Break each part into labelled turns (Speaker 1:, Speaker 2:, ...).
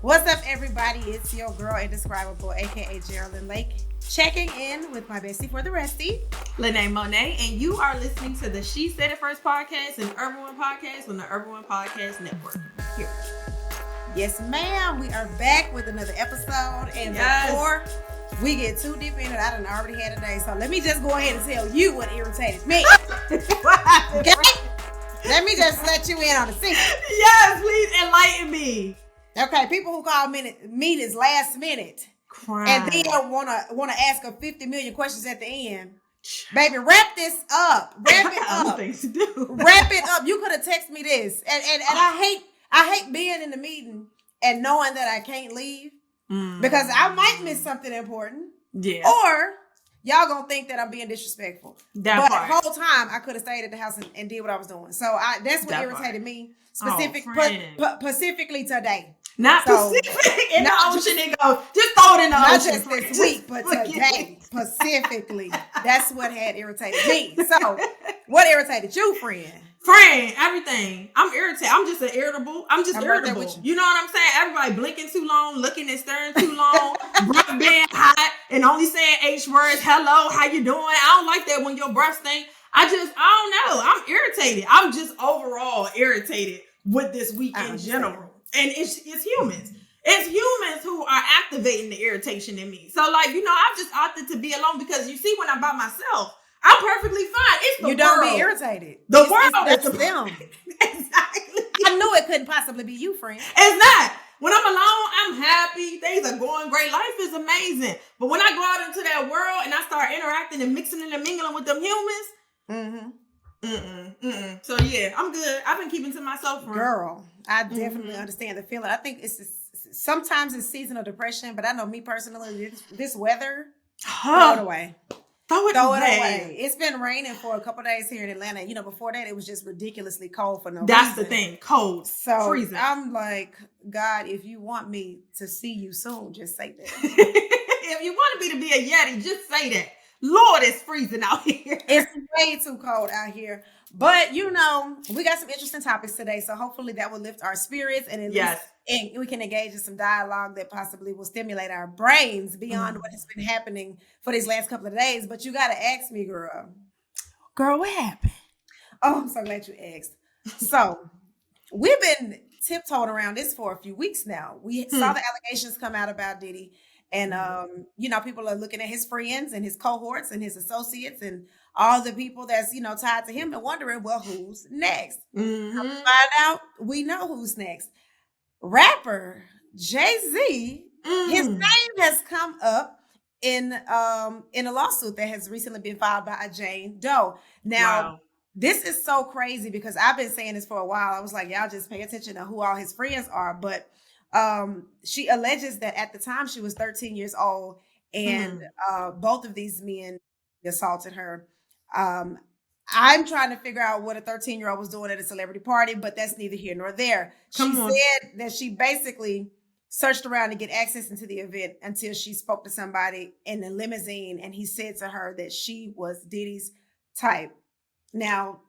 Speaker 1: What's up, everybody? It's your girl, Indescribable, aka Jerrilyn Lake, checking in with my bestie for the restie,
Speaker 2: Lene Monet, and you are listening to the She Said It First podcast and Urban One podcast on the Urban One Podcast Network. Here.
Speaker 1: Yes, ma'am. We are back with another episode, and before we get too deep in it, I done already had a day, so let me just go ahead and tell you what irritated me. Okay? Let me just let you in on the secret.
Speaker 2: Yes, please enlighten me.
Speaker 1: Okay, people who call me this last minute and then wanna ask her 50 million questions at the end. Baby, wrap this up. Wrap it up.
Speaker 2: Things to do.
Speaker 1: Wrap it up. You could have texted me this, and I hate being in the meeting and knowing that I can't leave because I might miss something important.
Speaker 2: Yeah.
Speaker 1: Or y'all gonna think that I'm being disrespectful.
Speaker 2: That
Speaker 1: but
Speaker 2: part.
Speaker 1: the whole time I could have stayed at the house and did what I was doing. So that's what irritated me specifically today.
Speaker 2: Not Pacific in the ocean. It goes, just throw it in the ocean.
Speaker 1: Not just this week, but today, specifically. That's what had irritated me. So, what irritated you, friend?
Speaker 2: Friend, everything. I'm irritated. I'm just irritable. You know what I'm saying? Everybody blinking too long, looking and staring too long, breath being hot, and only saying H words. Hello, how you doing? I don't like that when your breath stink. I don't know. I'm irritated. I'm just overall irritated with this week in general. And it's humans. It's humans who are activating the irritation in me. So, I've just opted to be alone because you see, when I'm by myself, I'm perfectly fine. It's the world. You don't
Speaker 1: be irritated.
Speaker 2: The world.
Speaker 1: That's them.
Speaker 2: Exactly.
Speaker 1: I knew it couldn't possibly be you, friend.
Speaker 2: It's not. When I'm alone, I'm happy. Things are going great. Life is amazing. But when I go out into that world and I start interacting and mixing and mingling with them humans, So yeah, I'm good. I've been keeping to myself,
Speaker 1: girl. I definitely understand the feeling. I think sometimes it's seasonal depression, but I know me personally, this weather, throw it away. Throw it away. It's been raining for a couple days here in Atlanta. Before that, it was just ridiculously cold for no reason.
Speaker 2: That's the thing, cold, freezing.
Speaker 1: I'm like, God, if you want me to see you soon, just say that.
Speaker 2: If you want me to be a Yeti, just say that. Lord, it's freezing out here.
Speaker 1: It's way too cold out here. But, we got some interesting topics today. So hopefully that will lift our spirits and at least we can engage in some dialogue that possibly will stimulate our brains beyond what has been happening for these last couple of days. But you got to ask me, girl.
Speaker 2: Girl, what happened?
Speaker 1: Oh, I'm so glad you asked. So we've been tiptoeing around this for a few weeks now. We saw the allegations come out about Diddy. And, people are looking at his friends and his cohorts and his associates and all the people that's, tied to him and wondering, well, who's next? Find out, we know who's next. Rapper Jay-Z, his name has come up in a lawsuit that has recently been filed by a Jane Doe. Now, this is so crazy because I've been saying this for a while. I was like, y'all just pay attention to who all his friends are. But she alleges that at the time she was 13 years old and both of these men assaulted her. I'm trying to figure out what a 13-year-old was doing at a celebrity party, but that's neither here nor there. She said that she basically searched around to get access into the event until she spoke to somebody in the limousine, and he said to her that she was Diddy's type. Now,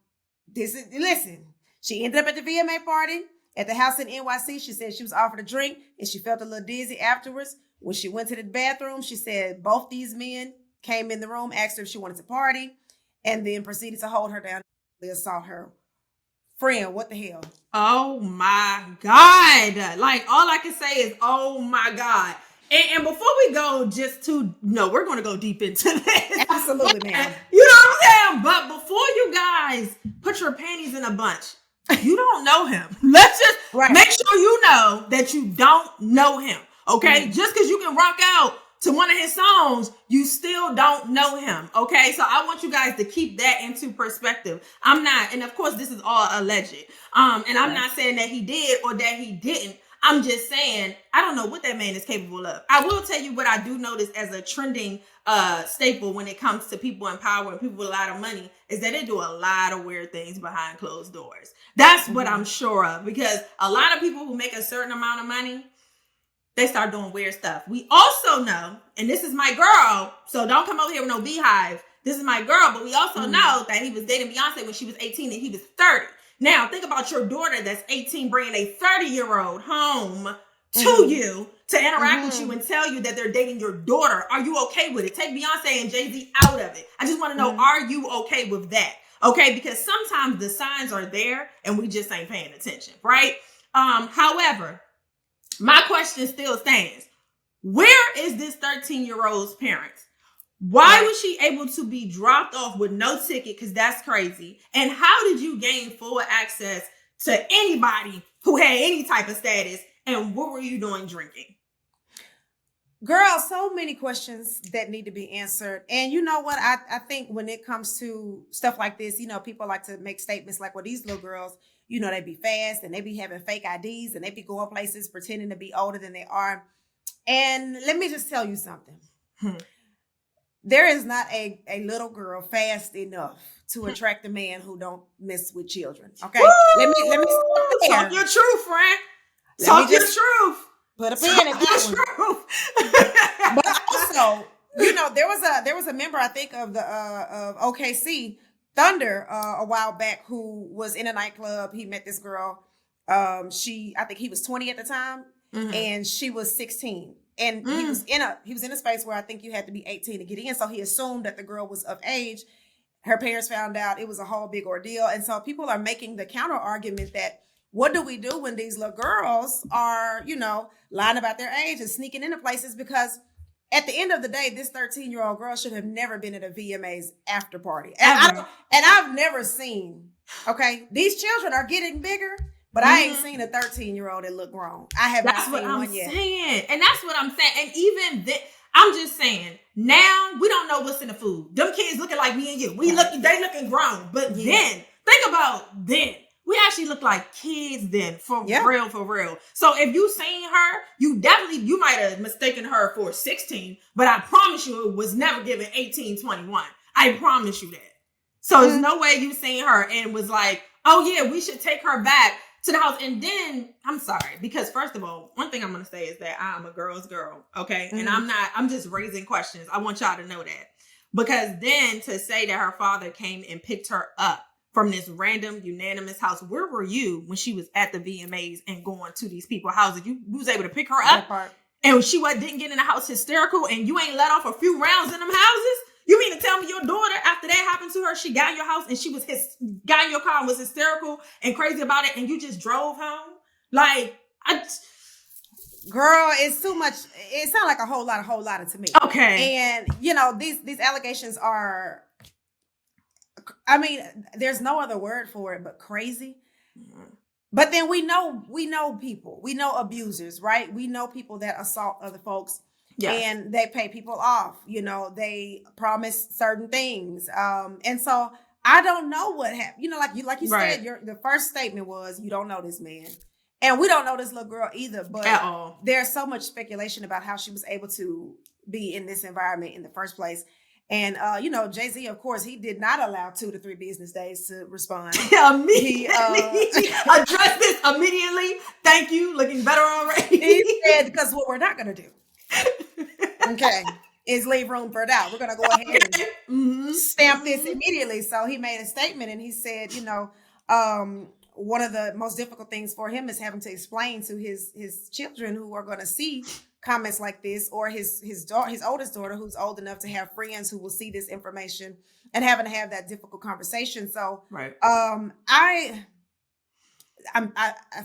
Speaker 1: listen, she ended up at the VMA party. At the house in NYC, she said she was offered a drink and she felt a little dizzy afterwards. When she went to the bathroom, she said both these men came in the room, asked her if she wanted to party, and then proceeded to hold her down and assault her. Friend, what the hell?
Speaker 2: Oh my God. All I can say is, oh my God. And before we go we're going to go deep into this.
Speaker 1: Absolutely, man.
Speaker 2: You know what I'm saying? But before you guys put your panties in a bunch, you don't know him. Let's just make sure you know that you don't know him. Okay? Just because you can rock out to one of his songs, you still don't know him. Okay? So I want you guys to keep that into perspective. I'm not, and of course this is all alleged. And I'm not saying that he did or that he didn't. I'm just saying, I don't know what that man is capable of. I will tell you what I do notice as a trending staple when it comes to people in power and people with a lot of money is that they do a lot of weird things behind closed doors. That's what I'm sure of, because a lot of people who make a certain amount of money, they start doing weird stuff. We also know, and this is my girl, so don't come over here with no beehive. This is my girl, but we also know that he was dating Beyonce when she was 18 and he was 30. Now, think about your daughter that's 18 bringing a 30-year-old home to you to interact with you and tell you that they're dating your daughter. Are you okay with it? Take Beyonce and Jay-Z out of it. I just want to know, are you okay with that? Okay, because sometimes the signs are there and we just ain't paying attention, right? However, my question still stands. Where is this 13-year-old's parents? Why was she able to be dropped off with no ticket? Because that's crazy. And how did you gain full access to anybody who had any type of status? And what were you doing drinking?
Speaker 1: Girl, so many questions that need to be answered. And you know what? I think when it comes to stuff like this, you know, people like to make statements like, well, these little girls, you know, they be fast and they be having fake IDs and they be going places pretending to be older than they are. And let me just tell you something. There is not a little girl fast enough to attract a man who don't mess with children. Okay.
Speaker 2: Woo!
Speaker 1: Let me
Speaker 2: talk your truth, friend. Talk your truth.
Speaker 1: Put a pen in that one. But also, you know, there was a member, I think, of the of OKC Thunder a while back who was in a nightclub. He met this girl. I think he was 20 at the time, and she was 16. And he was in a space where I think you had to be 18 to get in. So he assumed that the girl was of age. Her parents found out. It was a whole big ordeal. And so people are making the counter argument that what do we do when these little girls are, you know, lying about their age and sneaking into places? Because at the end of the day, this 13-year-old girl should have never been at a VMAs after party. And I've never seen, okay, these children are getting bigger. But I ain't seen a 13-year-old that look grown. I have not seen one yet.
Speaker 2: Saying. And that's what I'm saying. And even I'm just saying, now we don't know what's in the food. Them kids looking like me and you. They looking grown. But then, think about then. We actually look like kids then, for real. So if you seen her, you might have mistaken her for 16, but I promise you it was never given 18, 21. I promise you that. So there's no way you seen her and was like, oh yeah, we should take her back to the house. And then, I'm sorry, because first of all, one thing I'm going to say is that I'm a girl's girl, okay? And I'm just raising questions. I want y'all to know that. Because then to say that her father came and picked her up from this random unanimous house, where were you when she was at the VMAs and going to these people's houses? You was able to pick her up and she didn't get in the house hysterical and you ain't let off a few rounds in them houses? You mean to tell me your daughter, after that happened to her, she got in your house and she got in your car and was hysterical and crazy about it and you just drove home? Like,
Speaker 1: girl, it's too much. It sounds like a whole lot to me.
Speaker 2: Okay.
Speaker 1: And, you know, these allegations are, I mean, there's no other word for it but crazy. But then we know people. We know abusers, right? We know people that assault other folks. Yes. And they pay people off, you know, they promise certain things. And so I don't know what happened. You know, like you said, the first statement was, you don't know this man. And we don't know this little girl either, but
Speaker 2: at all.
Speaker 1: There's so much speculation about how she was able to be in this environment in the first place. And, you know, Jay-Z, of course, he did not allow 2 to 3 business days to respond.
Speaker 2: He addressed this immediately. Thank you. Looking better already.
Speaker 1: He said, because what we're not going to do. Okay, is leave room for doubt. We're gonna go ahead and stamp this immediately. So he made a statement and he said, you know, one of the most difficult things for him is having to explain to his children who are going to see comments like this, or his oldest daughter who's old enough to have friends who will see this information and having to have that difficult conversation. So I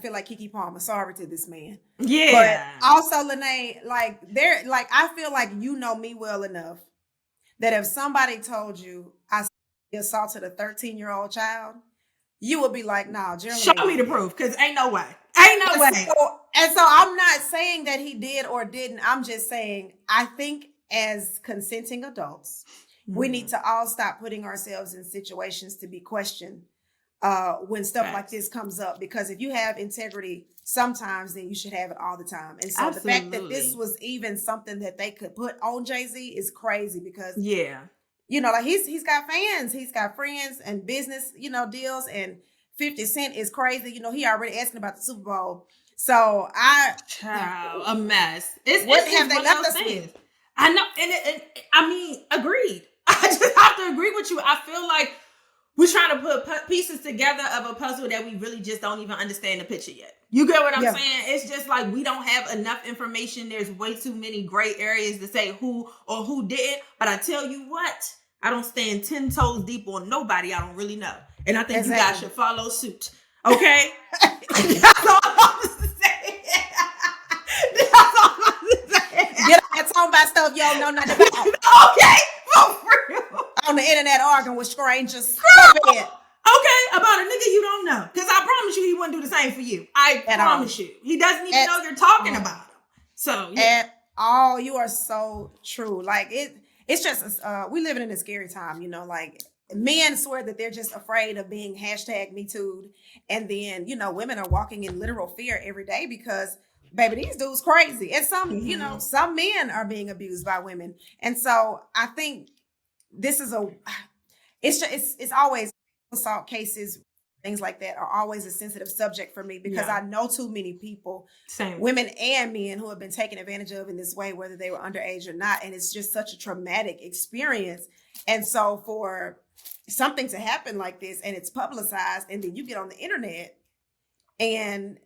Speaker 1: feel like Keke Palmer, sorry to this man.
Speaker 2: Yeah.
Speaker 1: But also, Lene, I feel like you know me well enough that if somebody told you I assaulted a 13-year-old child, you would be like, nah, Jerrilyn.
Speaker 2: Show me the proof, because ain't no way.
Speaker 1: And so I'm not saying that he did or didn't. I'm just saying, I think as consenting adults, we need to all stop putting ourselves in situations to be questioned when stuff like this comes up, because if you have integrity sometimes, then you should have it all the time. And so the fact that this was even something that they could put on Jay-Z is crazy, because you know, like he's got fans, he's got friends and business, you know, deals, and 50 Cent is crazy. You know, he already asking about the Super Bowl. So
Speaker 2: a mess.
Speaker 1: What have they left us with?
Speaker 2: I know, and I mean, agreed. I just have to agree with you. I feel like we're trying to put pieces together of a puzzle that we really just don't even understand the picture yet. You get what I'm saying? It's just like we don't have enough information. There's way too many gray areas to say who or who didn't. But I tell you what, I don't stand 10 toes deep on nobody I don't really know. And I think you guys should follow suit. Okay? That's all I'm to say. That's all I'm to say.
Speaker 1: Get on that talking about stuff y'all know nothing about.
Speaker 2: Okay? For real.
Speaker 1: On the internet arguing with strangers.
Speaker 2: Okay, about a nigga you don't know. Because I promise you he wouldn't do the same for you. I promise you. He doesn't even know you're talking about him. So, yeah.
Speaker 1: At all, you are so true. Like, it's just, we living in a scary time, you know, like, men swear that they're just afraid of being #MeToo'd. And then, you know, women are walking in literal fear every day because, baby, these dudes crazy. And some, you know, some men are being abused by women. And so I think this is it's always assault cases, things like that are always a sensitive subject for me because I know too many people, women and men, who have been taken advantage of in this way, whether they were underage or not. And it's just such a traumatic experience. And so for something to happen like this and it's publicized and then you get on the internet and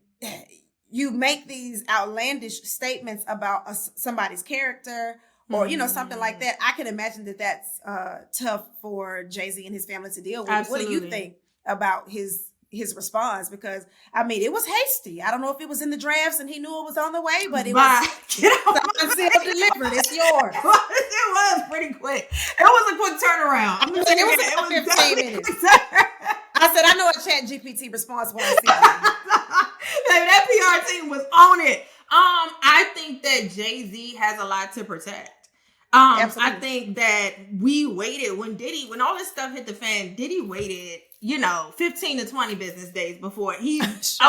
Speaker 1: you make these outlandish statements about somebody's character or, you know, something like that. I can imagine that that's tough for Jay-Z and his family to deal with. Absolutely. What do you think about his response? Because, I mean, it was hasty. I don't know if it was in the drafts and he knew it was on the way, but it was delivered. It's yours.
Speaker 2: It was pretty quick. It was a quick turnaround.
Speaker 1: It was 15 minutes. I said, I know a ChatGPT response when I see it.
Speaker 2: That PR team was on it. I think that Jay-Z has a lot to protect. I think that we waited when all this stuff hit the fan, Diddy waited, 15 to 20 business days before he, he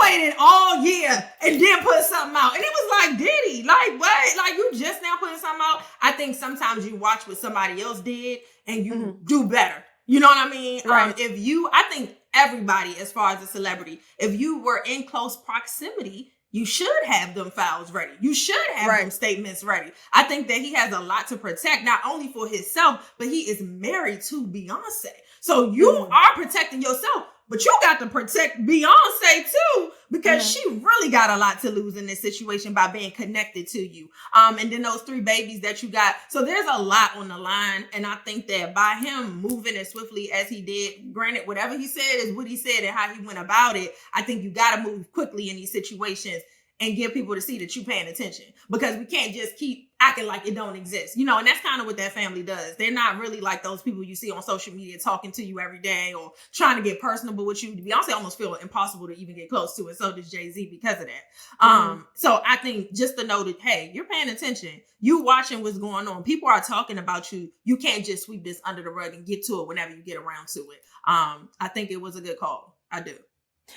Speaker 2: waited all year and then put something out. And it was like, Diddy, like what? Like you just now putting something out? I think sometimes you watch what somebody else did and you do better. You know what I mean?
Speaker 1: Right.
Speaker 2: I think everybody, as far as a celebrity, if you were in close proximity, you should have them files ready. You should have them statements ready. I think that he has a lot to protect, not only for himself, but he is married to Beyonce. So you are protecting yourself, but you got to protect Beyonce too, because she really got a lot to lose in this situation by being connected to you. And then those 3 babies that you got. So there's a lot on the line. And I think that by him moving as swiftly as he did, granted, whatever he said is what he said and how he went about it. I think you got to move quickly in these situations and get people to see that you're paying attention, because we can't just keep acting like it don't exist, and that's kind of what that family does. They're not really like those people you see on social media talking to you every day or trying to get personable with you. Beyonce almost feel impossible to even get close to it. So does Jay-Z because of that. So I think just to know that, hey, you're paying attention. You watching what's going on. People are talking about you. You can't just sweep this under the rug and get to it whenever you get around to it. I think it was a good call. I do.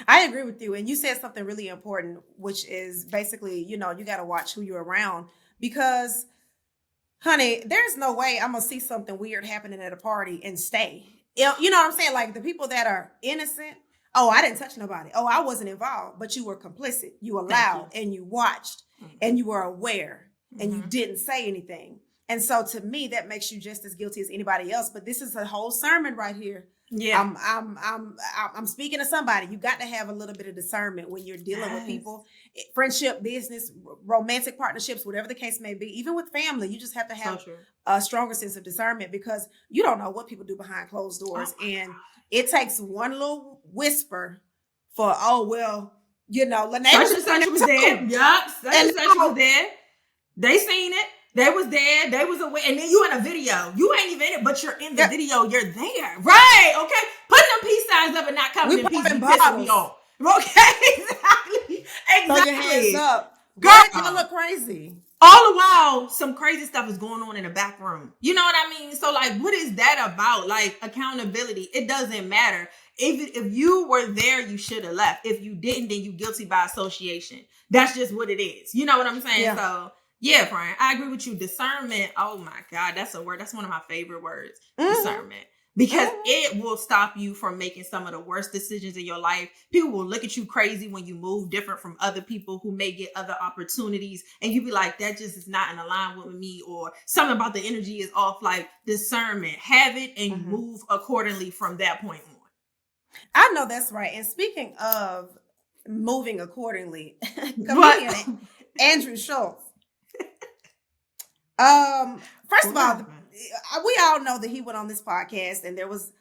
Speaker 1: I agree with you. And you said something really important, which is basically, you got to watch who you're around, because, honey, there's no way I'm going to see something weird happening at a party and stay. You know what I'm saying? Like the people that are innocent. Oh, I didn't touch nobody. Oh, I wasn't involved, but you were complicit. You allowed and you watched and you were aware and you didn't say anything. And so to me, that makes you just as guilty as anybody else. But this is a whole sermon right here. Yeah, I'm speaking to somebody. You got to have a little bit of discernment when you're dealing with people, friendship, business, romantic partnerships, whatever the case may be. Even with family, you just have to have a stronger sense of discernment, because you don't know what people do behind closed doors, and it takes one little whisper for Lene
Speaker 2: was there. Yup, such and such was there. They seen it. They was there. They was away. And then you in a video. You ain't even in it, but you're in the video. You're there. Right. Okay. Putting them peace signs up and not coming in peace and pissing me off. Okay. Exactly.
Speaker 1: Throw your hands up. Girl, you look crazy.
Speaker 2: All the while, some crazy stuff is going on in the back room. You know what I mean? So, like, what is that about? Like, accountability. It doesn't matter. If you were there, you should have left. If you didn't, then you guilty by association. That's just what it is. You know what I'm saying? Yeah. So, yeah, Brian, I agree with you. Discernment. Oh my God, that's a word. That's one of my favorite words. Discernment. because it will stop you from making some of the worst decisions in your life. People will look at you crazy when you move different from other people who may get other opportunities. And you be like, that just is not in alignment with me, or something about the energy is off. Like, discernment, have it and move accordingly from that point on.
Speaker 1: I know that's right. And speaking of moving accordingly, comedian Andrew Schulz. First of all, we all know that he went on this podcast and there was,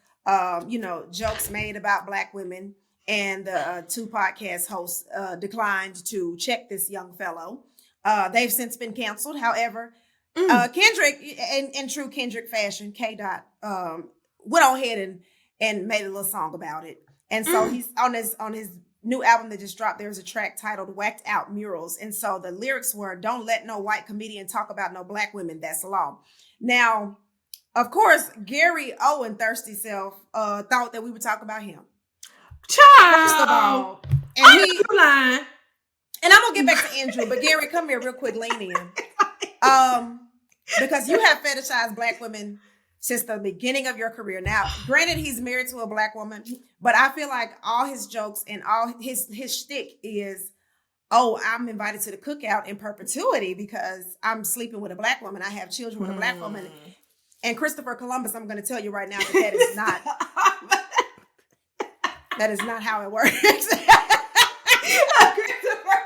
Speaker 1: jokes made about Black women, and the two podcast hosts declined to check this young fellow. They've since been canceled. However, Kendrick, in true Kendrick fashion, K. Dot went on ahead and made a little song about it. And so he's on his new album that just dropped. There's a track titled Whacked Out Murals. And so the lyrics were, don't let no white comedian talk about no Black women. That's law. Now, of course, Gary Owen thirsty self thought that we would talk about him.
Speaker 2: Child.
Speaker 1: First of all, and I'm gonna get back to Andrew, but Gary, come here real quick, lean in. Because you have fetishized Black women since the beginning of your career. Now, granted, he's married to a Black woman, but I feel like all his jokes and all his shtick is, oh, I'm invited to the cookout in perpetuity because I'm sleeping with a Black woman. I have children with a Black woman. And Christopher Columbus, I'm going to tell you right now that is not that is not how it works.
Speaker 2: Christopher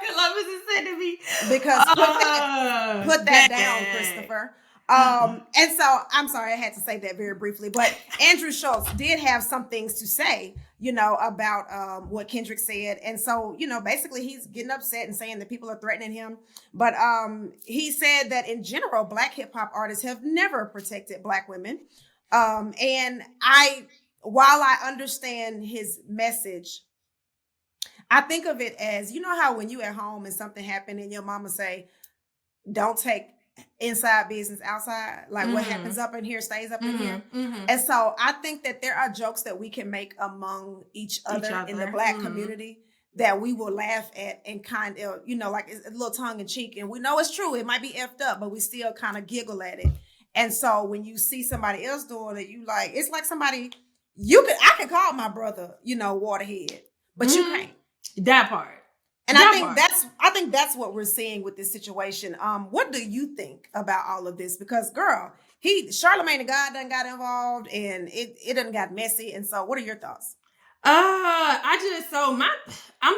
Speaker 2: Columbus is said to be,
Speaker 1: because put that down, Christopher. And so I'm sorry, I had to say that very briefly, but Andrew Schulz did have some things to say, about what Kendrick said. And so, basically he's getting upset and saying that people are threatening him. But he said that in general, Black hip hop artists have never protected Black women. And while I understand his message, I think of it as, how when you at home and something happened and your mama say, don't take inside business outside, like what happens up in here stays up in here. And so I think that there are jokes that we can make among each other in the Black community that we will laugh at and kind of, like it's a little tongue in cheek, and we know it's true, it might be effed up, but we still kind of giggle at it. And so when you see somebody else doing it, you like, it's like somebody I can call my brother, waterhead, but you can't.
Speaker 2: That part.
Speaker 1: And I think that's what we're seeing with this situation. What do you think about all of this? Because girl, Charlamagne the God done got involved, and it done got messy. And so what are your thoughts?
Speaker 2: I'm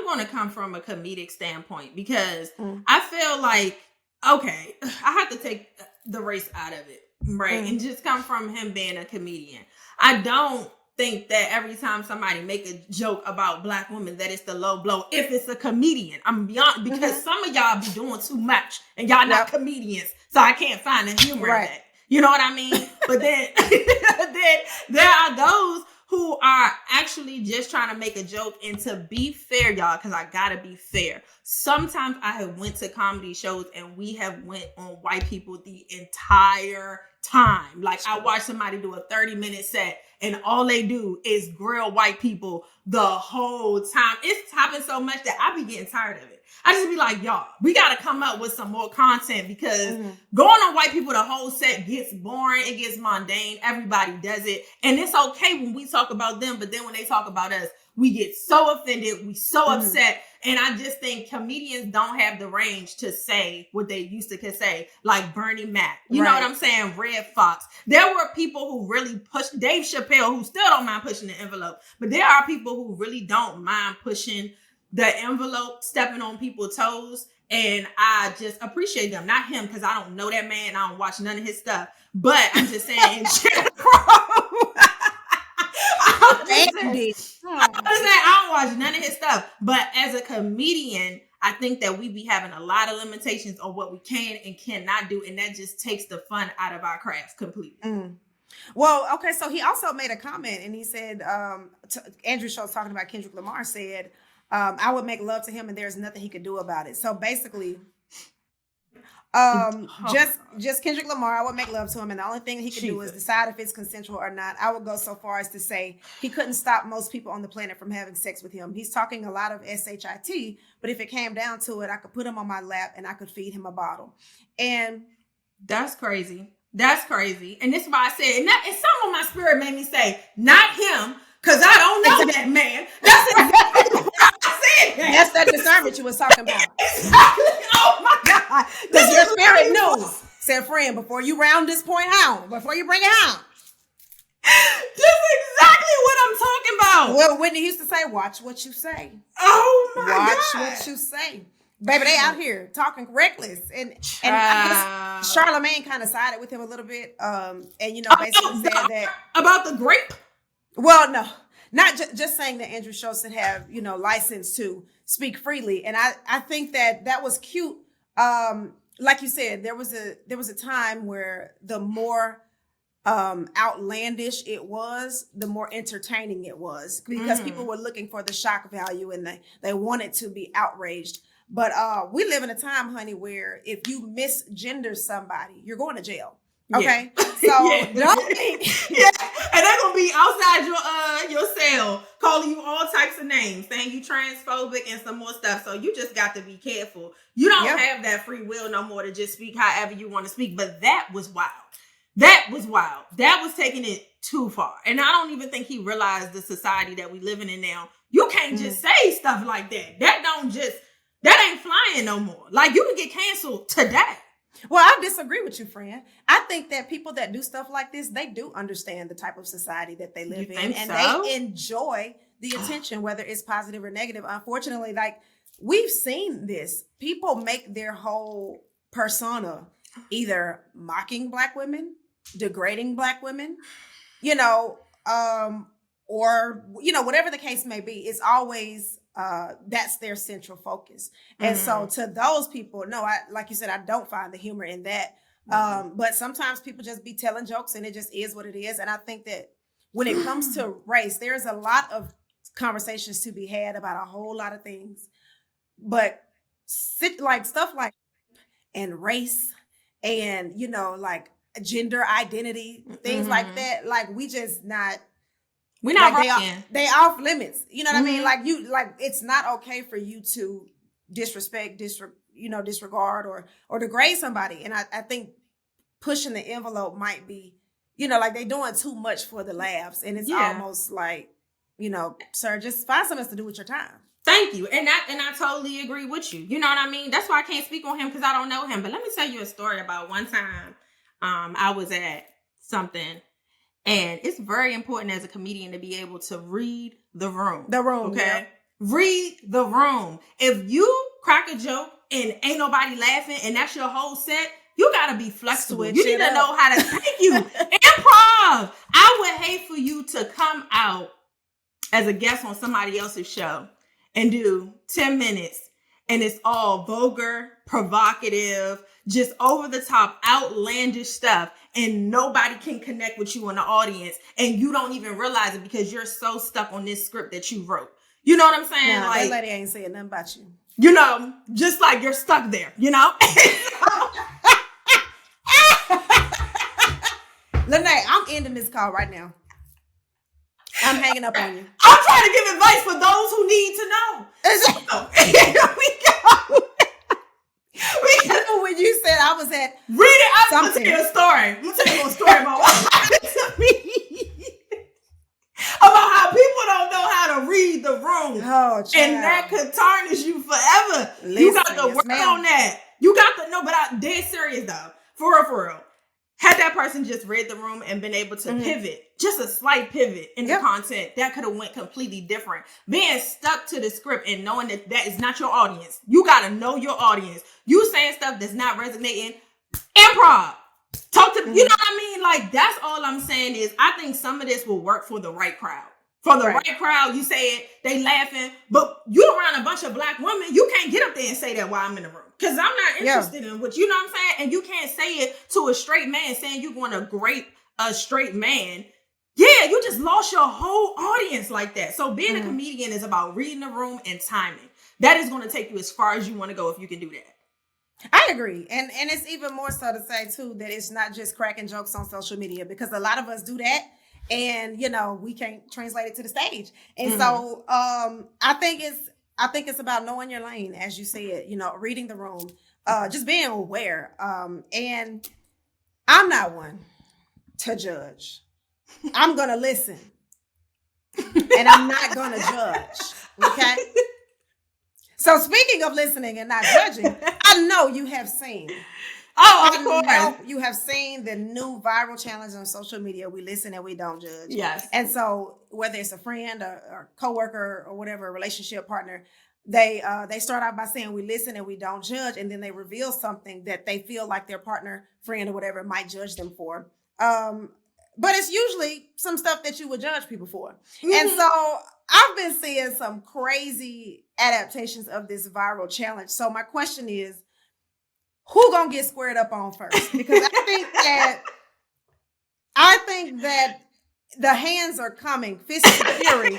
Speaker 2: going to come from a comedic standpoint because I feel like, okay, I have to take the race out of it, right? And just come from him being a comedian. I don't think that every time somebody make a joke about Black women that it's the low blow if it's a comedian. I'm beyond, because some of y'all be doing too much and y'all not comedians, so I can't find the humor in that. You know what I mean? But then then there are those who are actually just trying to make a joke. And to be fair, y'all, because I gotta be fair, sometimes I have went to comedy shows and we have went on white people the entire time. Like, I watched somebody do a 30-minute set and all they do is grill white people the whole time. It's happened so much that I be getting tired of it. I just be like, y'all, we got to come up with some more content, because going on white people the whole set gets boring. It gets mundane. Everybody does it. And it's okay when we talk about them, but then when they talk about us, we get so offended. We so upset. And I just think comedians don't have the range to say what they used to say, like Bernie Mac. You know what I'm saying? Red Fox. There were people who really pushed, Dave Chappelle, who still don't mind pushing the envelope. But there are people who really don't mind pushing the envelope, stepping on people's toes. And I just appreciate them. Not him, because I don't know that man. I don't watch none of his stuff. But I'm just saying, I don't watch none of his stuff. But as a comedian, I think that we be having a lot of limitations on what we can and cannot do. And that just takes the fun out of our crafts completely.
Speaker 1: Well, okay. So he also made a comment, and he said, Andrew Schulz talking about Kendrick Lamar said, I would make love to him and there's nothing he could do about it. So basically, just Kendrick Lamar, I would make love to him, and the only thing he could do is decide if it's consensual or not. I would go so far as to say he couldn't stop most people on the planet from having sex with him. He's talking a lot of SHIT, but if it came down to it, I could put him on my lap and I could feed him a bottle. And
Speaker 2: that's crazy. That's crazy. And this is why I said, and some of my spirit made me say, not him, because I don't know that man. That's exactly what I said.
Speaker 1: That's that discernment you was talking about.
Speaker 2: Exactly. Oh my God.
Speaker 1: Because your spirit knows. Said, friend, before you round this point home, before you bring it home.
Speaker 2: That's exactly what I'm talking about.
Speaker 1: Well, Whitney used to say, watch what you say.
Speaker 2: Oh my God.
Speaker 1: Watch what you say. Baby, they out here talking reckless. And I guess Charlamagne kind of sided with him a little bit. And, basically said that.
Speaker 2: About the grape?
Speaker 1: Well, no. Not just saying that Andrew Schulz should have, license to speak freely. And I think that was cute. Like you said, there was a time where the more outlandish it was, the more entertaining it was, because people were looking for the shock value and they wanted to be outraged. But we live in a time, honey, where if you misgender somebody, you're going to jail. Okay, so don't think,
Speaker 2: and they're gonna be outside your cell, calling you all types of names, saying you transphobic and some more stuff. So you just got to be careful. You don't have that free will no more to just speak however you want to speak. But that was wild. That was wild. That was taking it too far. And I don't even think he realized the society that we living in now. You can't just say stuff like that. That ain't flying no more. Like, you can get canceled today.
Speaker 1: Well, I disagree with you, friend. I think that people that do stuff like this, they do understand the type of society that they live in. And they enjoy the attention, whether it's positive or negative. Unfortunately, like, we've seen this. People make their whole persona either mocking Black women, degrading Black women, or, whatever the case may be. It's always that's their central focus. And so to those people, no, like you said, I don't find the humor in that. But sometimes people just be telling jokes and it just is what it is. And I think that when it comes to race, there's a lot of conversations to be had about a whole lot of things. But stuff like and race and, like gender identity, things like that, like we just not.
Speaker 2: We're not
Speaker 1: they off limits. You know what I mean? Like it's not okay for you to disrespect, disregard or degrade somebody. And I think pushing the envelope might be, like they doing too much for the laughs. And it's almost like, sir, just find something else to do with your time.
Speaker 2: Thank you. And I totally agree with you. You know what I mean? That's why I can't speak on him because I don't know him. But let me tell you a story about one time I was at something. And it's very important as a comedian to be able to read the room. Okay? Yeah. Read the room. If you crack a joke and ain't nobody laughing and that's your whole set, you got to be flexible. You need to know how to thank you. Improv. I would hate for you to come out as a guest on somebody else's show and do 10 minutes and it's all vulgar, provocative, just over the top, outlandish stuff. And nobody can connect with you in the audience. And you don't even realize it because you're so stuck on this script that you wrote. You know what I'm saying?
Speaker 1: Nah, that lady ain't saying nothing about you.
Speaker 2: Just like you're stuck there,
Speaker 1: Lene, I'm ending this call right now. I'm hanging up on you.
Speaker 2: I'm trying to give advice for those who need to know.
Speaker 1: When you said I was at
Speaker 2: read it, I'm gonna tell you a story. I'm gonna tell you a story about what happened to me. About how people don't know how to read the room.
Speaker 1: Oh,
Speaker 2: and that could tarnish you forever. You got to work on that. You got to know, but I'm dead serious though. For real. Had that person just read the room and been able to pivot, just a slight pivot in the content, that could have went completely different. Being stuck to the script and knowing that is not your audience. You got to know your audience. You saying stuff that's not resonating. Improv. Talk to, you know what I mean? Like, that's all I'm saying is I think some of this will work for the right crowd. For the right crowd, you say it, they laughing, but you around a bunch of Black women, you can't get up there and say that while I'm in the room. Because I'm not interested in what, you know what I'm saying? And you can't say it to a straight man saying you're going to grape a straight man. Yeah, you just lost your whole audience like that. So being a comedian is about reading the room and timing. That is going to take you as far as you want to go if you can do that.
Speaker 1: I agree. And it's even more so to say, too, that it's not just cracking jokes on social media, because a lot of us do that. And, we can't translate it to the stage. And so I think it's about knowing your lane, as you said, reading the room, just being aware. And I'm not one to judge. I'm going to listen. And I'm not going to judge. Okay? So speaking of listening and not judging, I know you have seen.
Speaker 2: Of course.
Speaker 1: You have seen the new viral challenge on social media. We listen and we don't judge.
Speaker 2: Yes.
Speaker 1: And so whether it's a friend or coworker or whatever, relationship partner, they start out by saying we listen and we don't judge. And then they reveal something that they feel like their partner, friend or whatever might judge them for. But it's usually some stuff that you would judge people for. Mm-hmm. And so I've been seeing some crazy adaptations of this viral challenge. So my question is, who gonna get squared up on first? Because I think that the hands are coming, fists of fury.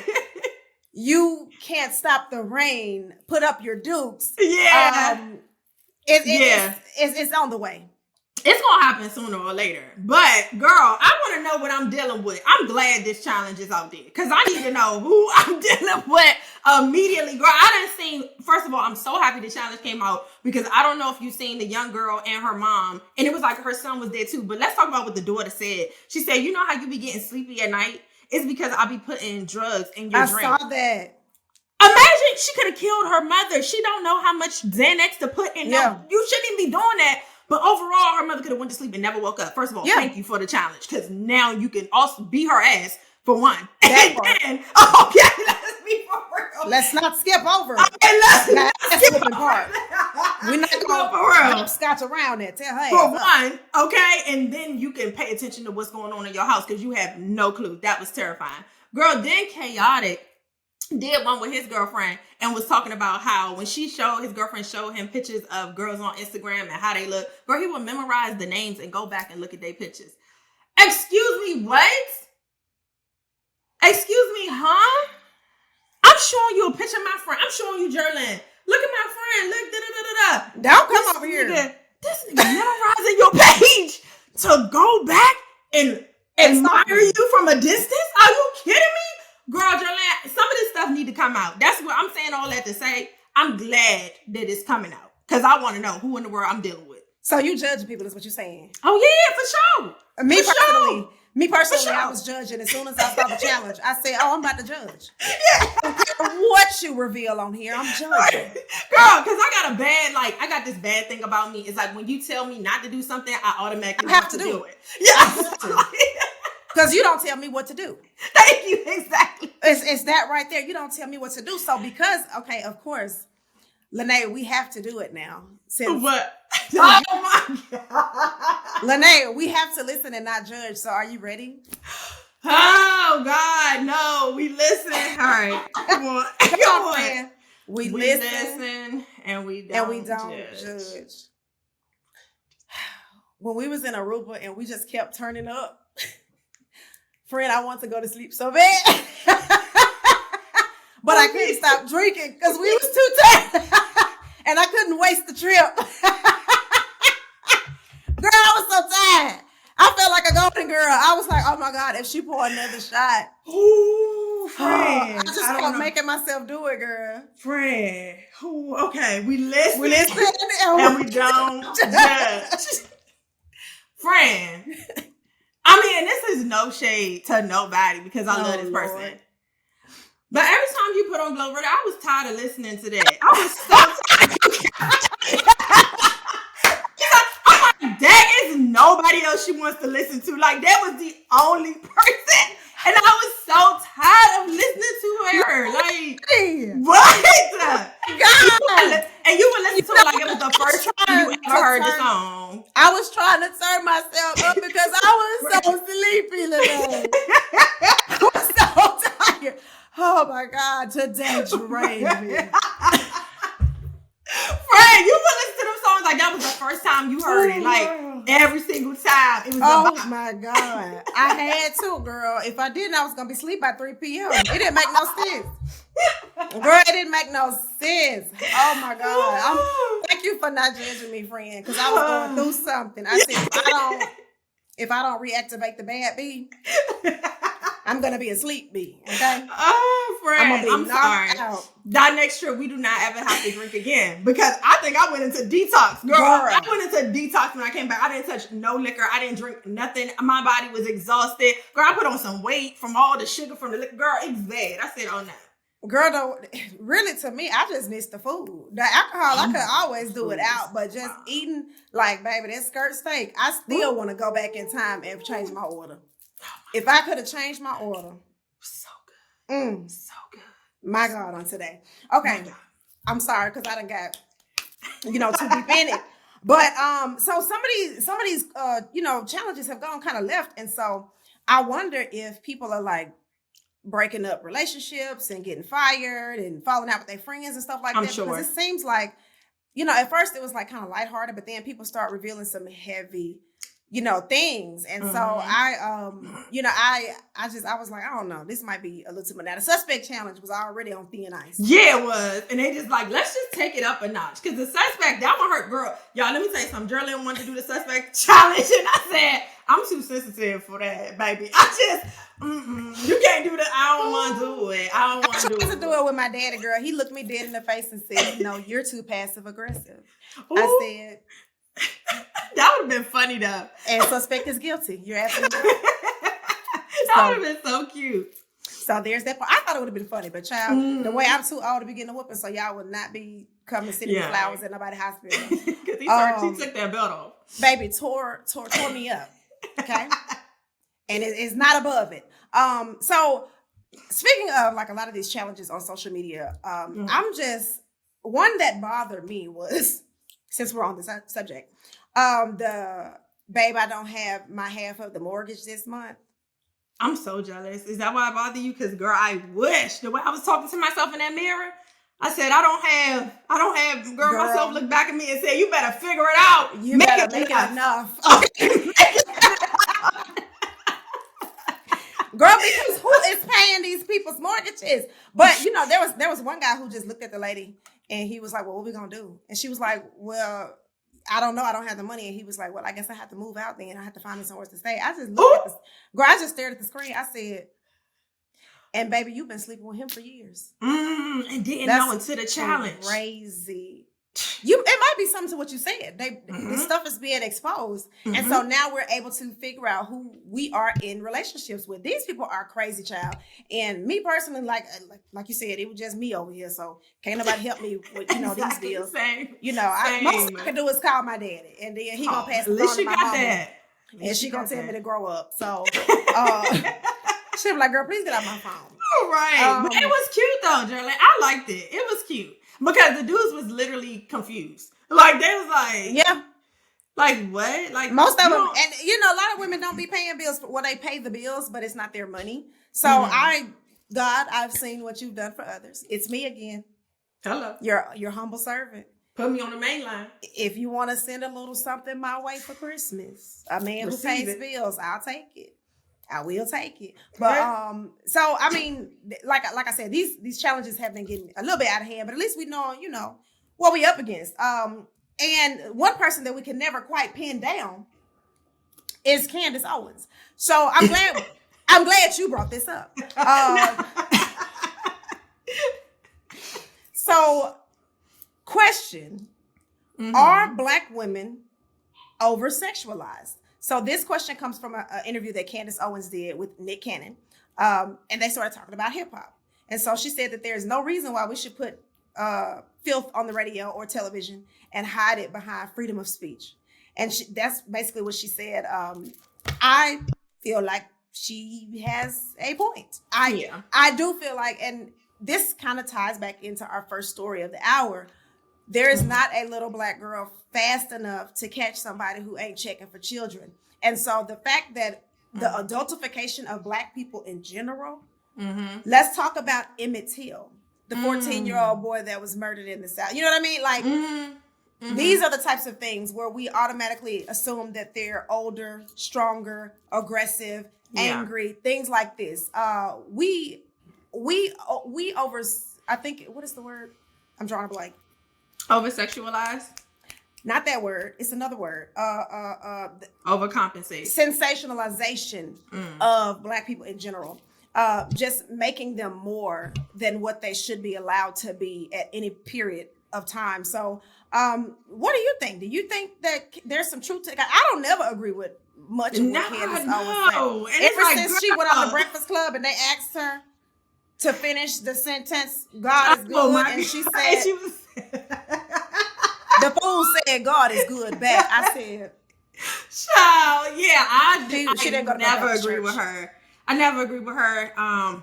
Speaker 1: You can't stop the rain. Put up your dukes.
Speaker 2: Yeah.
Speaker 1: It's on the way.
Speaker 2: It's gonna happen sooner or later. But girl, I want to know what I'm dealing with. I'm glad this challenge is out there because I need to know who I'm dealing with immediately. Girl, I done seen, first of all, I'm so happy the challenge came out because I don't know if you've seen the young girl and her mom, and it was like her son was there too. But let's talk about what the daughter said. She said, you know how you be getting sleepy at night? It's because I be putting drugs in your drink.
Speaker 1: I saw that.
Speaker 2: Imagine she could have killed her mother. She don't know how much Xanax to put in.
Speaker 1: Yeah.
Speaker 2: No, you shouldn't even be doing that. But overall, her mother could have went to sleep and never woke up. First of all, thank you for the challenge. Because now you can also beat her ass for one.
Speaker 1: That part.
Speaker 2: And okay, let's be for real.
Speaker 1: Let's not skip over.
Speaker 2: Okay, let's not skip over.
Speaker 1: Part. We're not going to scotch around it. Tell her.
Speaker 2: For one, okay? And then you can pay attention to what's going on in your house because you have no clue. That was terrifying. Girl, then Chaotic did one with his girlfriend and was talking about how when his girlfriend showed him pictures of girls on Instagram and how they look, girl, he would memorize the names and go back and look at their pictures. Excuse me, what? Excuse me, huh? I'm showing you a picture of my friend. I'm showing you Jerrilyn. Look at my friend. Look, da-da-da-da-da.
Speaker 1: Don't come over here.
Speaker 2: This nigga memorizing your page to go back and admire you from a distance? Are you kidding me? Girl, Jerrilyn, some of this stuff need to come out. That's what I'm saying all that to say. I'm glad that it's coming out. Because I want to know who in the world I'm dealing with.
Speaker 1: So you judge people is what you're saying?
Speaker 2: Oh, yeah, for sure.
Speaker 1: Me personally, I was judging as soon as I saw the challenge. I said, I'm about to judge. Yeah. What you reveal on here, I'm judging.
Speaker 2: Girl, because I got this bad thing about me. It's like when you tell me not to do something, I automatically have to do it. Yeah.
Speaker 1: Because you don't tell me what to do.
Speaker 2: Thank you, exactly.
Speaker 1: It's that right there. You don't tell me what to do. So because, okay, of course, Lene, we have to do it now.
Speaker 2: What? Oh my God.
Speaker 1: Lene, we have to listen and not judge. So are you ready?
Speaker 2: Oh God, no. We listen. All right. Come on.
Speaker 1: Come on, man. We listen
Speaker 2: and we don't
Speaker 1: judge. When we was in Aruba and we just kept turning up, friend, I want to go to sleep so bad. But I couldn't stop drinking because we was too tired. And I couldn't waste the trip. Girl, I was so tired. I felt like a golden girl. I was like, oh my God, if she pour another shot.
Speaker 2: Ooh, friend.
Speaker 1: I just kept making myself do it, girl.
Speaker 2: Friend. Ooh, okay, we listen.
Speaker 1: And
Speaker 2: we don't judge. Friend. I mean, this is no shade to nobody because I love this person. Lord. But every time you put on Glow Verde, I was tired of listening to that. I was so tired. I'm like, that is nobody else she wants to listen to. Like, that was the only person. And I was so tired of listening to her. Like, what? God. And you would listen to it like it was the first time you ever heard the song.
Speaker 1: I was trying to turn myself up because I was so sleepy today. I was so tired. Oh my God, today drained me.
Speaker 2: Friend, you would listen to them songs like that was the first time you heard it. Like every single time. It was
Speaker 1: my God. I had to, girl. If I didn't, I was going to be asleep by 3 p.m. It didn't make no sense. Girl, it didn't make no sense. Oh my God. Thank you for not judging me, friend, because I was going through something. I said, if I don't reactivate the bad bee, I'm going to be a sleep bee, okay?
Speaker 2: Oh, friend. I'm sorry.
Speaker 1: Out.
Speaker 2: That next trip, we do not ever have to drink again because I think I went into detox, girl. I went into detox when I came back. I didn't touch no liquor. I didn't drink nothing. My body was exhausted. Girl, I put on some weight from all the sugar from the liquor. Girl, it was bad. I said, oh no.
Speaker 1: Girl, though, really, to me, I just miss the food. The alcohol, I could always do it out, but just eating, like, baby, that skirt steak, I still want to go back in time and change my order. If I could have changed my order.
Speaker 2: So good. So good.
Speaker 1: My God, on today. Okay. I'm sorry, because I done got, too deep in it. But, so some of these, challenges have gone kind of left. And so I wonder if people are like, breaking up relationships and getting fired and falling out with their friends and stuff like that.
Speaker 2: Sure.
Speaker 1: Because it seems like, at first it was like kind of lighthearted, but then people start revealing some heavy, things. And so I was like, I don't know, this might be a little too much. Now the suspect challenge was already on thin ice.
Speaker 2: Yeah, it was. And they just like, let's just take it up a notch. Because the suspect, that one hurt, girl. Y'all, let me tell you something. Jerrilyn wanted to do the suspect challenge. And I said, I'm too sensitive for that, baby. I just, you can't do that. I don't want to do it. I tried
Speaker 1: to do it with my daddy, girl. He looked me dead in the face and said, no, you're too passive aggressive. I said,
Speaker 2: that would have been funny though.
Speaker 1: And suspect is guilty. You're absolutely right.
Speaker 2: That would have been so cute.
Speaker 1: So there's that part. I thought it would have been funny, but child, the way I'm too old to be getting a whooping, so y'all would not be coming sitting in flowers at nobody's hospital.
Speaker 2: Because he took that belt off.
Speaker 1: Baby, tore me up. Okay. And it's not above it. So speaking of like a lot of these challenges on social media, one that bothered me was, since we're on this subject, the babe, I don't have my half of the mortgage this month.
Speaker 2: I'm so jealous. Is that why I bother you? Because girl, I wish. The way I was talking to myself in that mirror, I said, I don't have, girl, myself looked back at me and said, you better figure it out.
Speaker 1: You better make it enough. Girl, because who is paying these people's mortgages? But there was one guy who just looked at the lady and he was like, well, what we gonna do? And she was like, well, I don't know. I don't have the money. And he was like, well, I guess I have to move out then. I have to find me somewhere to stay. I just looked at this. Girl, I just stared at the screen. I said, and baby, you've been sleeping with him for years.
Speaker 2: And didn't know until the challenge.
Speaker 1: Crazy. It might be something to what you said. This stuff is being exposed. And so now we're able to figure out who we are in relationships with. These people are crazy, child. And me personally, like you said, it was just me over here. So can't nobody help me with, these bills.
Speaker 2: Same.
Speaker 1: Most I can do is call my daddy. And then he gonna pass it on to my mama. And she gonna tell me to grow up. So she'll be like, girl, please get out my phone.
Speaker 2: All right. But it was cute though, Jerrilyn. I liked it. It was cute. Because the dudes was literally confused. Like, they was like...
Speaker 1: Yeah.
Speaker 2: Like, what? Like,
Speaker 1: most of them... And, a lot of women don't be paying bills. Well, they pay the bills, but it's not their money. So, I've seen what you've done for others. It's me again.
Speaker 2: Hello.
Speaker 1: Your humble servant.
Speaker 2: Put me on the main line.
Speaker 1: If you want to send a little something my way for Christmas, a man who pays bills, I'll take it. I will take it. But so I mean, like I said, these challenges have been getting a little bit out of hand, but at least we know, what we up against. And one person that we can never quite pin down is Candace Owens. So I'm glad you brought this up. So question, are Black women over sexualized? So this question comes from an interview that Candace Owens did with Nick Cannon. And they started talking about hip hop. And so she said that there is no reason why we should put filth on the radio or television and hide it behind freedom of speech. And that's basically what she said. I feel like she has a point. I do feel like, and this kind of ties back into our first story of the hour. There is not a little Black girl fast enough to catch somebody who ain't checking for children. And so the fact that the adultification of Black people in general, let's talk about Emmett Till, the 14-year-old boy that was murdered in the South. You know what I mean? Like, these are the types of things where we automatically assume that they're older, stronger, aggressive, angry, things like this. We over, I think, what is the word? I'm drawing a blank.
Speaker 2: Over-sexualized?
Speaker 1: Not that word. It's another word.
Speaker 2: Overcompensate.
Speaker 1: Sensationalization of Black people in general. just making them more than what they should be allowed to be at any period of time. So what do you think? Do you think that there's some truth to it? I don't never agree with much of what Candace Owens said. Ever since she went on the Breakfast Club and they asked her to finish the sentence, God is good, and she said, the fool said, God is good back. I said,
Speaker 2: child, yeah, I
Speaker 1: never
Speaker 2: agree with her. I never agree with her.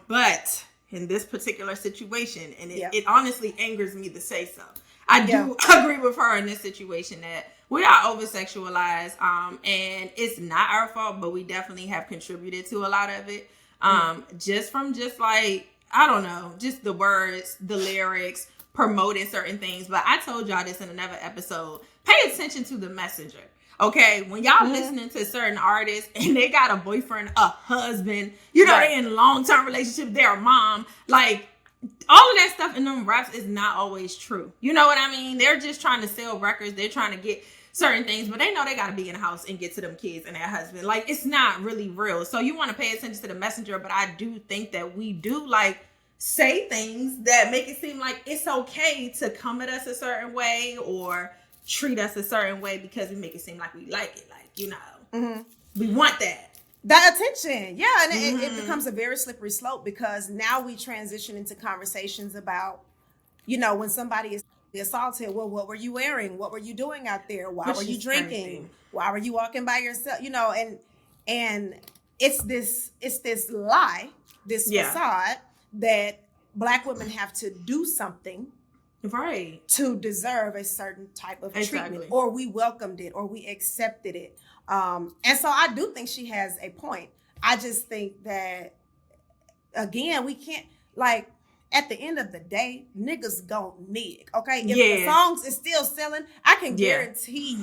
Speaker 2: But in this particular situation, and it honestly angers me to say so, I do agree with her in this situation that we are over sexualized, and it's not our fault, but we definitely have contributed to a lot of it. Just like, I don't know, just the words, the lyrics, promoting certain things. But I told y'all this in another episode. Pay attention to the messenger. Okay, when y'all listening to certain artists and they got a boyfriend, a husband, you know, they in long-term relationship, they're a mom, like, all of that stuff in them raps is not always true. You know what I mean? They're just trying to sell records. They're trying to get certain things, but they know they got to be in the house and get to them kids and their husband. Like, it's not really real. So you want to pay attention to the messenger, but I do think that we do, like, say things that make it seem like it's okay to come at us a certain way or treat us a certain way because we make it seem like we like it. Like, you know, we want that
Speaker 1: attention. Yeah. And it becomes a very slippery slope because now we transition into conversations about, you know, when somebody is assaulted, well, what were you wearing? What were you doing out there? Why were you drinking? Crazy. Why were you walking by yourself? You know, and it's this lie, this facade that Black women have to do something to deserve a certain type of treatment, or we welcomed it, or we accepted it. And so I do think she has a point. I just think that, again, we can't, like, at the end of the day, niggas gon' nig, okay? If the songs is still selling, I can guarantee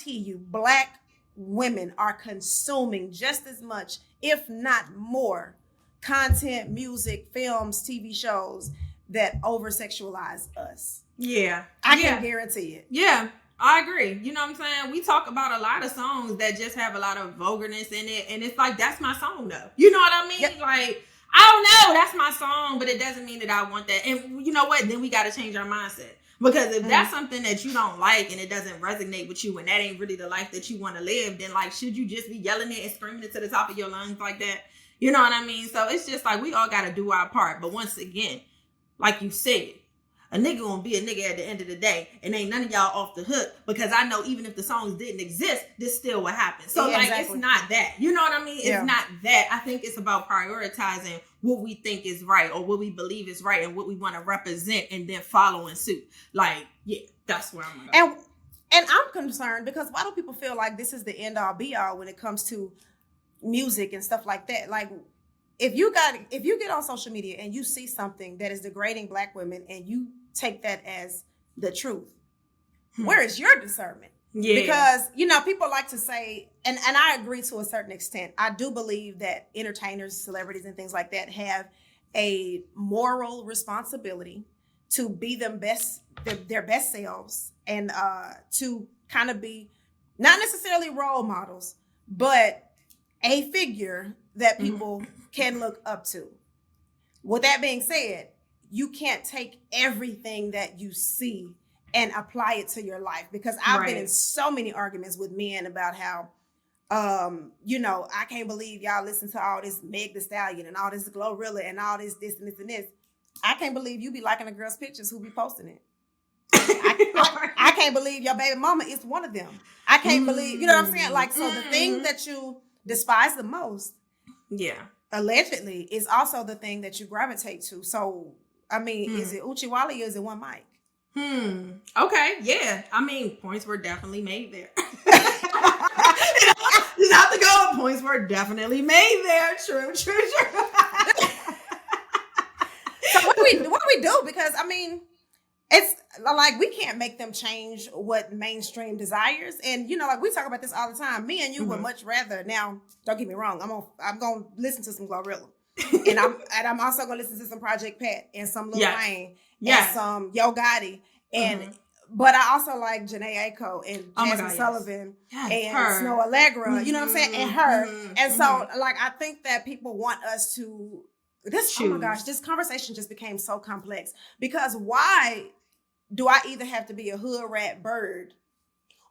Speaker 1: you Black women are consuming just as much, if not more, content, music, films, TV shows that over-sexualize us.
Speaker 2: Yeah.
Speaker 1: I can guarantee it.
Speaker 2: Yeah, I agree. You know what I'm saying? We talk about a lot of songs that just have a lot of vulgarness in it, and it's like, that's my song, though. You know what I mean? Yep. Like, I don't know, that's my song, but it doesn't mean that I want that. And you know what? Then we got to change our mindset. Because if that's something that you don't like and it doesn't resonate with you and that ain't really the life that you want to live, then, like, should you just be yelling it and screaming it to the top of your lungs like that? You know what I mean? So it's just like, we all got to do our part. But once again, like you said, a nigga gonna be a nigga at the end of the day, and ain't none of y'all off the hook, because I know even if the songs didn't exist, this still would happen. So it's not that. You know what I mean? It's not that. I think it's about prioritizing what we think is right or what we believe is right and what we want to represent, and then following suit. Like, that's where I'm going.
Speaker 1: And I'm concerned because why do people feel like this is the end all be all when it comes to music and stuff like that? Like, if you get on social media and you see something that is degrading Black women and you take that as the truth, where is your discernment? Yeah. Because, you know, people like to say, and I agree to a certain extent, I do believe that entertainers, celebrities, and things like that have a moral responsibility to be their best selves and to kind of be not necessarily role models, but a figure that people can look up to. With that being said, you can't take everything that you see and apply it to your life, because I've been in so many arguments with men about how, you know, I can't believe y'all listen to all this Meg Thee Stallion and all this Glorilla and all this and this and this. I can't believe you be liking a girl's pictures who be posting it. I can't believe your baby mama is one of them. I can't believe, you know what I'm saying? Like, so the thing that you despise the most, allegedly, is also the thing that you gravitate to. So, I mean, is it Uchiwali or is it one mic?
Speaker 2: Okay, yeah. I mean, points were definitely made there. Not to go, points were definitely made there. True. So
Speaker 1: what do we do? Because, I mean, it's like, we can't make them change what mainstream desires. And, you know, like, we talk about this all the time. Me and you would much rather, now, don't get me wrong, I'm gonna listen to some Glorilla. and I'm also gonna listen to some Project Pat and some Lil Wayne and some Yo Gotti. But I also like Janae Aiko and Jasmine
Speaker 2: God,
Speaker 1: Sullivan and
Speaker 2: her.
Speaker 1: Snow Allegra, you know what I'm saying? And her. And so, like, I think that people want us to, oh my gosh, this conversation just became so complex. Because why do I either have to be a hood rat bird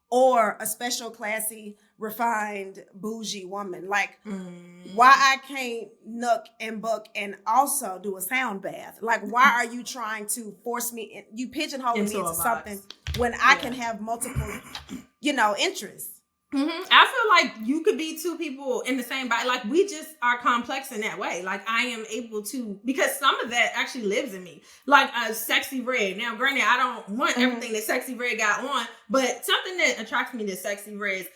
Speaker 1: or a special, classy, refined, bougie woman? Like, why I can't nook and buck and also do a sound bath? Like, why are you trying to force me, you pigeonhole me into something when I can have multiple, interests?
Speaker 2: I feel like you could be two people in the same body. Like, we just are complex in that way. Like, I am able to, because some of that actually lives in me. Like Sexy Red. Now, granted, I don't want everything that Sexy Red got on, but something that attracts me to Sexy Red's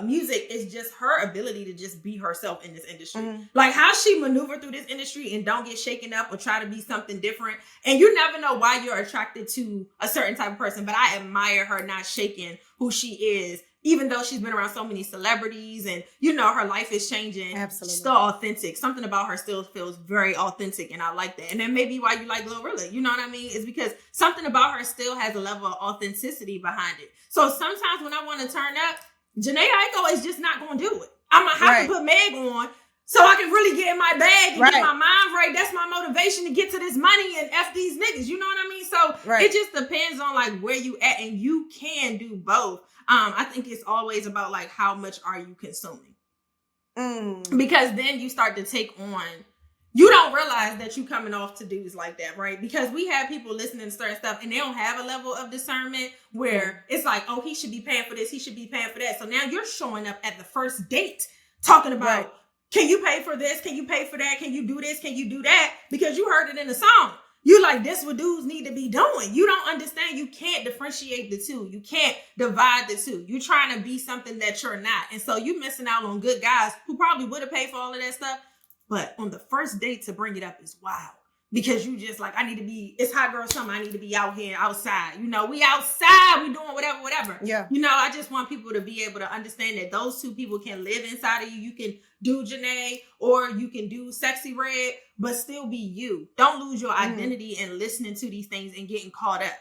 Speaker 2: music is just her ability to just be herself in this industry. Like, how she maneuvered through this industry and don't get shaken up or try to be something different. And you never know why you're attracted to a certain type of person, but I admire her not shaking who she is. Even though she's been around so many celebrities and, her life is changing.
Speaker 1: Absolutely.
Speaker 2: She's still authentic. Something about her still feels very authentic, and I like that. And then maybe why you like Glorilla, you know what I mean? Is because something about her still has a level of authenticity behind it. So sometimes when I want to turn up, Janae Aiko is just not going to do it. I'm going to have to put Meg on so I can really get in my bag and get my mind right. That's my motivation to get to this money and F these niggas. You know what I mean? So it just depends on like where you at, and you can do both. I think it's always about like how much are you consuming? Because then you start to take on, you don't realize that you coming off to dudes like that, right? Because we have people listening to certain stuff and they don't have a level of discernment where it's like, oh, he should be paying for this, he should be paying for that. So now you're showing up at the first date talking about, can you pay for this? Can you pay for that? Can you do this? Can you do that? Because you heard it in the song. You like, this what dudes need to be doing. You don't understand. You can't differentiate the two. You can't divide the two. You're trying to be something that you're not. And so you missing out on good guys who probably would have paid for all of that stuff. But on the first date to bring it up is wild. Because you just like, it's hot girl summer. I need to be out here outside. We outside. We doing whatever. Yeah. I just want people to be able to understand that those two people can live inside of you. You can do Janae or you can do Sexy Red, but still be you. Don't lose your identity in listening to these things and getting caught up.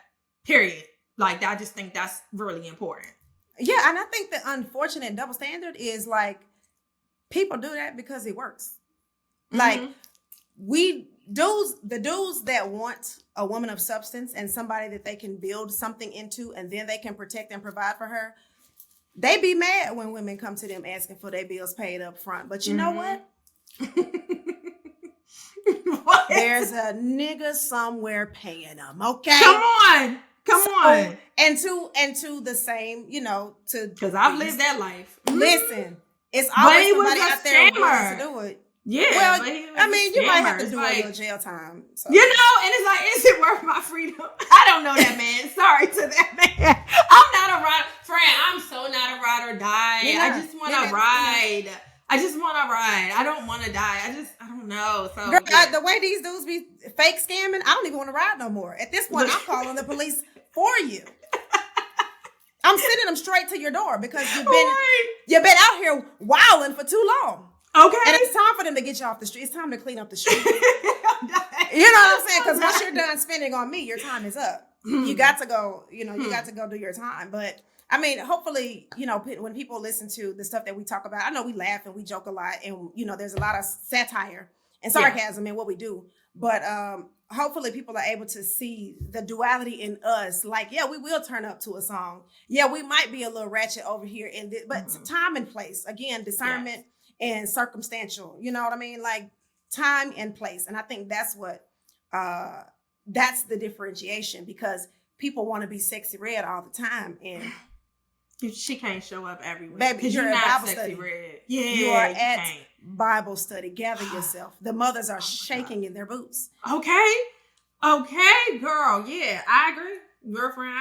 Speaker 2: Period. Like, I just think that's really important.
Speaker 1: Yeah. And I think the unfortunate double standard is like, people do that because it works. Like, the dudes that want a woman of substance and somebody that they can build something into and then they can protect and provide for her, they be mad when women come to them asking for their bills paid up front. But you know what? There's a nigga somewhere paying them, okay?
Speaker 2: Come on.
Speaker 1: And to the same,
Speaker 2: because I've lived that life.
Speaker 1: Listen, it's always somebody out there who wants to do it.
Speaker 2: Yeah,
Speaker 1: well, I mean, you might have to do a little jail time. So.
Speaker 2: And it's like, is it worth my freedom? I don't know that man. Sorry to that man. I'm not a ride. Friend, I'm so not a ride or die. I just want to ride. I don't want to die. I don't know. So
Speaker 1: girl, the way these dudes be fake scamming, I don't even want to ride no more. At this point, I'm calling the police for you. I'm sending them straight to your door because you've been out here wilding for too long.
Speaker 2: Okay.
Speaker 1: And it's time for them to get you off the street. It's time to clean up the street. You know what I'm saying? Because once you're done spending on me, your time is up. You got to go, you got to go do your time. But I mean, hopefully, when people listen to the stuff that we talk about, I know we laugh and we joke a lot and, there's a lot of satire and sarcasm in what we do. But hopefully people are able to see the duality in us. Like, yeah, we will turn up to a song. Yeah, we might be a little ratchet over here. But time and place, again, discernment. Yes. And circumstantial, you know what I mean? Like time and place. And I think that's what, that's the differentiation because people want to be Sexy Red all the time. And
Speaker 2: she can't show up everywhere.
Speaker 1: Baby, you're at Bible study.
Speaker 2: Red.
Speaker 1: Yeah, you are at Bible study. Gather yourself. The mothers are shaking in their boots.
Speaker 2: Okay, girl. Yeah, I agree. Girlfriend,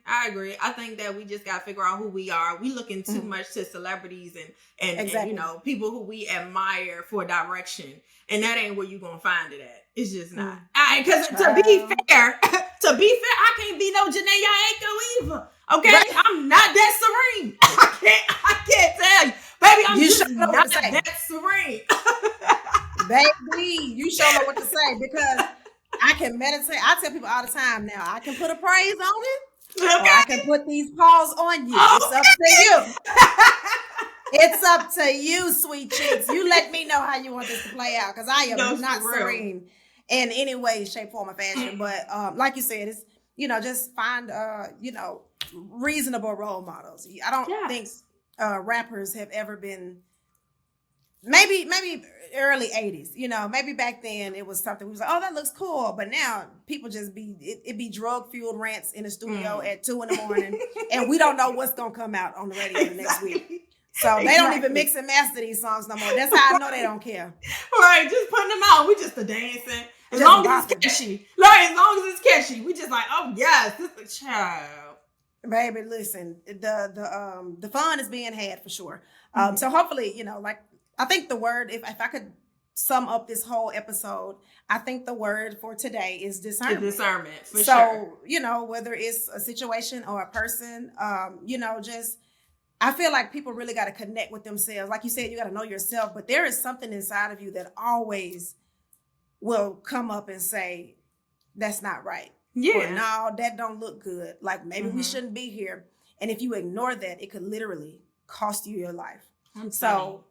Speaker 2: I agree. I think that we just got to figure out who we are. We looking too much to celebrities and exactly. And people who we admire for direction. And that ain't where you going to find it at. It's just not. Because to be fair, I can't be no Janae Aiko either. Okay? Right. I'm not that serene. I can't tell you. Baby, I'm just not that serene.
Speaker 1: Baby, you sure know what to say because I can meditate. I tell people all the time now, I can put a praise on it. Or I can put these paws on you. It's up to you. It's up to you, sweet cheeks. You let me know how you want this to play out, because I am not serene in any way, shape, form, or fashion. But like you said, it's, just find reasonable role models. I don't think rappers have ever been. Maybe early 80s, maybe back then it was something we was like, oh, that looks cool. But now people just be drug fueled rants in the studio at 2 a.m. and we don't know what's gonna come out on the radio the next week. So they don't even mix and master these songs no more. That's how I know they don't care.
Speaker 2: Right, just putting them out. We just dancing. As long as it's catchy. Right, as long as it's catchy. We just like, oh yes, this is a child.
Speaker 1: Baby, listen, the fun is being had for sure. So hopefully, I think the word, if I could sum up this whole episode, I think the word for today is discernment.
Speaker 2: Discernment, for sure.
Speaker 1: So, whether it's a situation or a person, I feel like people really got to connect with themselves. Like you said, you got to know yourself, but there is something inside of you that always will come up and say, that's not right. Yeah. Or, no, that don't look good. Like maybe we shouldn't be here. And if you ignore that, it could literally cost you your life. So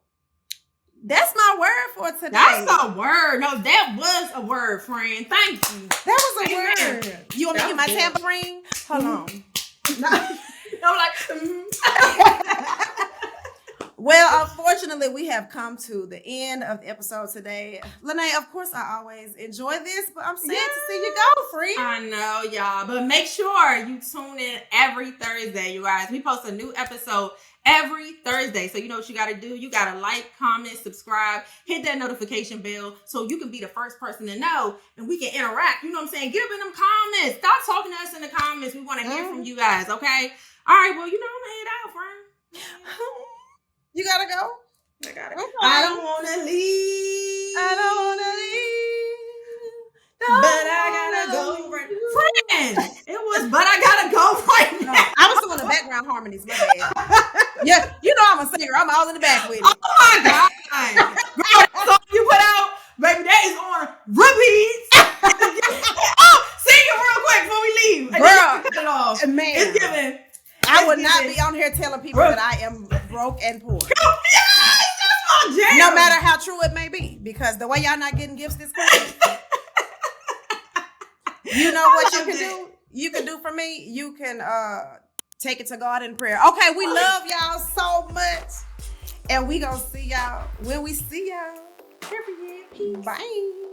Speaker 1: that's my word for today.
Speaker 2: That's a word. No, that was a word, friend. Thank you.
Speaker 1: That was a word. You want me to get my tambourine? Hold on.
Speaker 2: I'm like,
Speaker 1: Well, unfortunately, we have come to the end of the episode today. Lene, of course, I always enjoy this, but I'm sad to see you go, friend.
Speaker 2: I know, y'all. But make sure you tune in every Thursday, you guys. We post a new episode every Thursday. So you know what you got to do? You got to like, comment, subscribe, hit that notification bell so you can be the first person to know and we can interact. You know what I'm saying? Give in them comments. Stop talking to us in the comments. We want to hear from you guys, okay? All right, well, I'm going to head out, friend.
Speaker 1: You got to go?
Speaker 2: I got to go. I don't want to leave.
Speaker 1: I don't want to leave.
Speaker 2: But I got to go right now. Friend, it was, but I got to go right now.
Speaker 1: I was doing the background harmonies, my bad. Yeah, I'm a singer. I'm all in the back with it.
Speaker 2: Oh, my God. Girl, that song you put out, baby, that is on repeat. Sing it real quick before we leave.
Speaker 1: Girl, man.
Speaker 2: It's giving.
Speaker 1: I would not be on here telling people that I am broke and poor.
Speaker 2: Yes, that's my jam.
Speaker 1: No matter how true it may be, because the way y'all not getting gifts this Christmas, you know what you can do? You can do for me. You can take it to God in prayer. Okay, we love y'all so much, and we gonna see y'all when we see y'all. Peace. Bye.